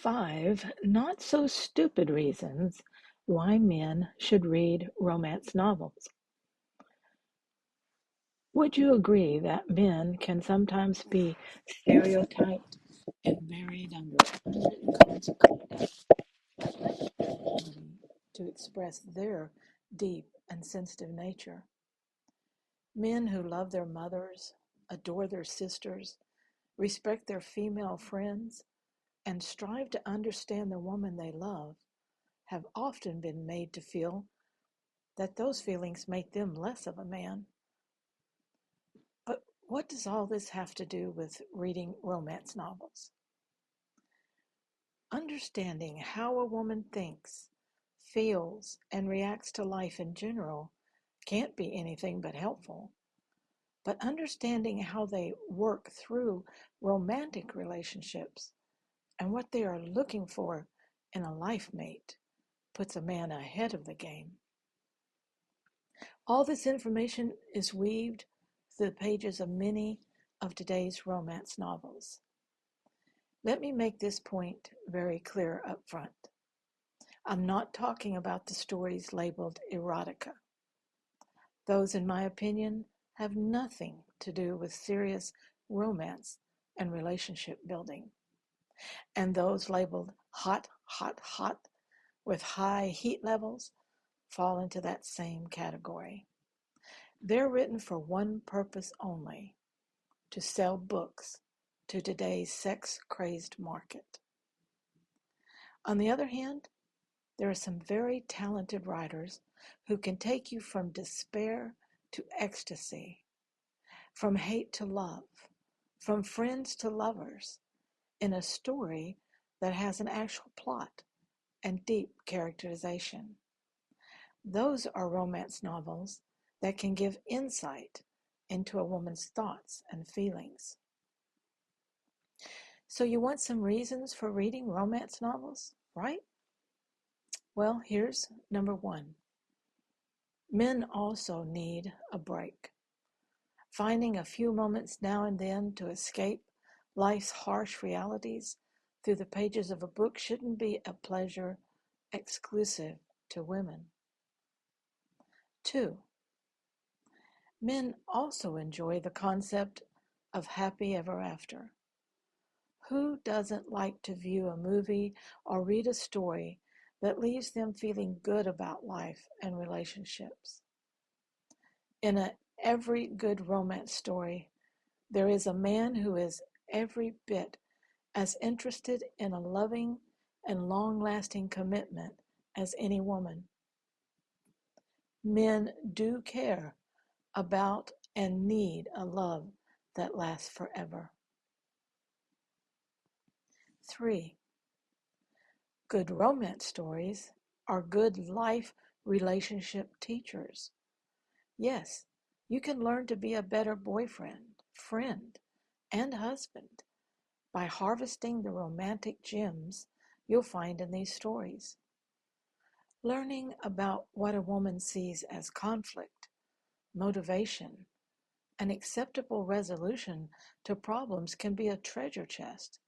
5 not so stupid reasons why men should read romance novels. Would you agree that men can sometimes be stereotyped and buried under unwritten codes of conduct that limit their ability to express their deep and sensitive nature? Men who love their mothers, adore their sisters, respect their female friends, and strive to understand the woman they love have often been made to feel that those feelings make them less of a man. But what does all this have to do with reading romance novels? Understanding how a woman thinks, feels, and reacts to life in general can't be anything but helpful. But understanding how they work through romantic relationships and what they are looking for in a life mate puts a man ahead of the game. All this information is weaved through the pages of many of today's romance novels. Let me make this point very clear up front. I'm not talking about the stories labeled erotica. Those, in my opinion, have nothing to do with serious romance and relationship building. And those labeled hot, hot, hot with high heat levels fall into that same category. They're written for one purpose only: to sell books to today's sex-crazed market. On the other hand, there are some very talented writers who can take you from despair to ecstasy, from hate to love, from friends to lovers, in a story that has an actual plot and deep characterization. Those are romance novels that can give insight into a woman's thoughts and feelings. So you want some reasons for reading romance novels, right? Well, here's number 1. Men also need a break. Finding a few moments now and then to escape life's harsh realities through the pages of a book shouldn't be a pleasure exclusive to women. 2. Men also enjoy the concept of happy ever after. Who doesn't like to view a movie or read a story that leaves them feeling good about life and relationships? In every good romance story, there is a man who is every bit as interested in a loving and long-lasting commitment as any woman. Men do care about and need a love that lasts forever. 3. Good romance stories are good life relationship teachers. Yes, you can learn to be a better boyfriend, friend, and husband by harvesting the romantic gems you'll find in these stories. Learning about what a woman sees as conflict, motivation, and acceptable resolution to problems can be a treasure chest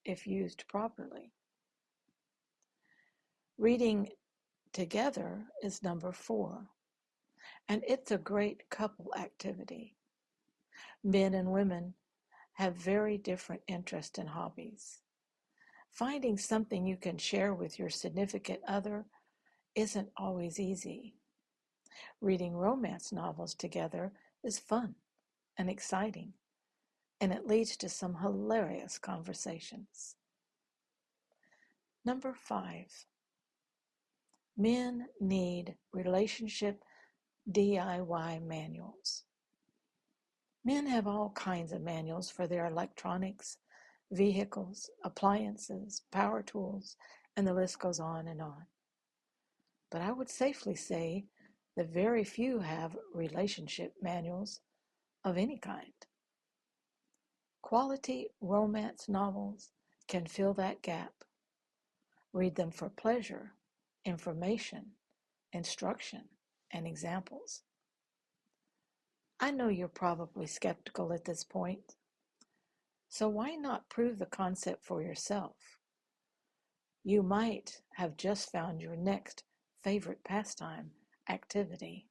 if used properly. Reading together is number 4, and it's a great couple activity. Men and women have very different interests and hobbies. Finding something you can share with your significant other isn't always easy. Reading romance novels together is fun and exciting, and it leads to some hilarious conversations. Number 5, men need relationship DIY manuals. Men have all kinds of manuals for their electronics, vehicles, appliances, power tools, and the list goes on and on. But I would safely say that very few have relationship manuals of any kind. Quality romance novels can fill that gap. Read them for pleasure, information, instruction, and examples. I know you're probably skeptical at this point, so why not prove the concept for yourself? You might have just found your next favorite pastime activity.